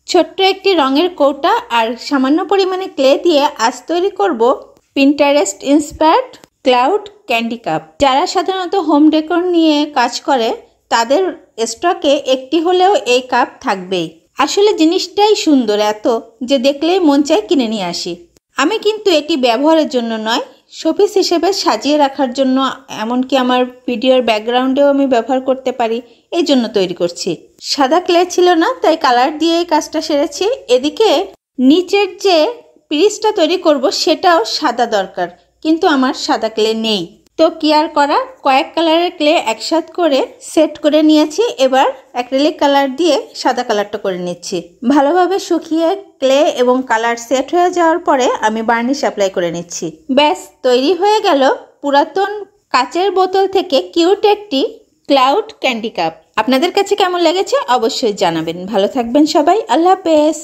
ছোট্ট একটি রঙের কৌটা আর সামান্য পরিমাণে ক্লে দিয়ে আজ তৈরি করব Pinterest inspired cloud candy cup. যারা সাধারণত হোম ডেকোর নিয়ে কাজ করে তাদের স্টকে একটি হলেও এই কাপ থাকবেই। আসলে জিনিসটাই সুন্দর এত যে দেখলেই মন চায় কিনে নিয়ে আসি। আমি কিন্তু এটি ব্যবহারের জন্য নয়, শোপিস হিসেবে সাজিয়ে রাখার জন্য, এমনকি আমার ভিডিওর ব্যাকগ্রাউন্ডেও আমি ব্যবহার করতে পারি, এই জন্য তৈরি করছি। সাদা ক্লে ছিল না, তাই কালার দিয়ে এই কাজটা সেরেছি। এদিকে নিচের যে পিরিচটা তৈরি করব সেটাও সাদা দরকার, কিন্তু আমার সাদা ক্লে নেই। তো কি আর করা, কয়েক কালারের ক্লে একসাথ করে সেট করে নিয়েছি। এবার অ্যাক্রিলিক কালার দিয়ে সাদা কালারটা করে নিচ্ছি। ভালোভাবে শুকিয়ে ক্লে এবং কালার সেট হয়ে যাওয়ার পরে আমি বার্নিশ অ্যাপ্লাই করে নিচ্ছি। ব্যাস তৈরি হয়ে গেল পুরাতন কাচের বোতল থেকে কিউট একটি ক্লাউড ক্যান্ডি কাপ। আপনাদের কাছে কেমন লেগেছে অবশ্যই জানাবেন। ভালো থাকবেন সবাই, আল্লাহ হাফেজ।